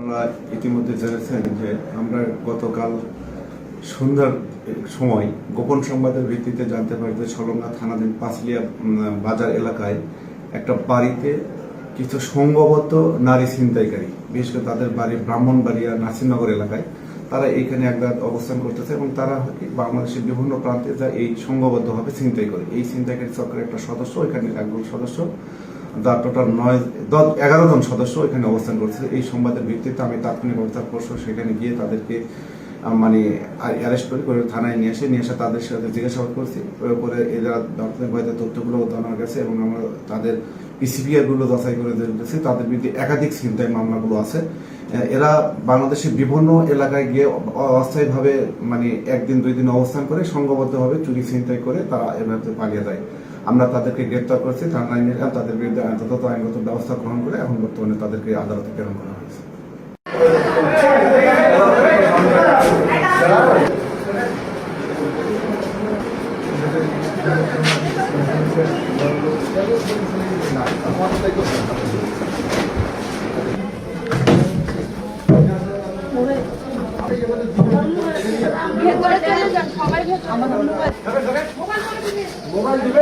আপনারা ইতিমধ্যে জেনেছেন যে আমরা গতকাল সন্ধ্যার সময় গোপন সংবাদের ভিত্তিতে জানতে পারি যে সলঙ্গা থানাধীন পাঁচলিয়া বাজার এলাকায় একটা বাড়িতে কিছু সংঘবদ্ধ নারী ছিনতাইকারী, বিশেষ করে তাদের বাড়ি ব্রাহ্মণবাড়িয়া নাসিরনগর এলাকায়, তারা এইখানে এক রাত অবস্থান করতেছে এবং তারা বাংলাদেশের বিভিন্ন প্রান্তে যা এই সংঘবদ্ধভাবে ছিনতাই করে। এই ছিনতাইকারী চক্রের একটা সদস্য, এখানে একজন সদস্য, যার টোটাল 11 জন সদস্য এখানে অবস্থান করছে। এই সংবাদের ভিত্তিতে আমি তাৎক্ষণিক অবস্থা পরশু সেখানে গিয়ে তাদেরকে অ্যারেস্ট করে থানায় নিয়ে এসে তাদের সাথে জিজ্ঞাসাবাদ করছি। করে এরা প্রাথমিক ভাবে তথ্যগুলো জানা গেছে এবং আমরা তাদের পিসিপিআর গুলো যাচাই করে দেখতেছি তাদের বিরুদ্ধে একাধিক ছিনতাই মামলাগুলো আছে। এরা বাংলাদেশের বিভিন্ন এলাকায় গিয়ে অস্থায়ীভাবে একদিন দুই দিন অবস্থান করে সংঘবদ্ধভাবে চুরি ছিনতাই করে তারা এভাবে পালিয়ে যায়। আমরা তাদেরকে গ্রেপ্তার করেছি, থানায় নিয়ে তাদের বিরুদ্ধে যথাযথ আইনগত ব্যবস্থা গ্রহণ করে এখন বর্তমানে তাদেরকে আদালতে প্রেরণ করা হয়েছে। মোবাইল দিবে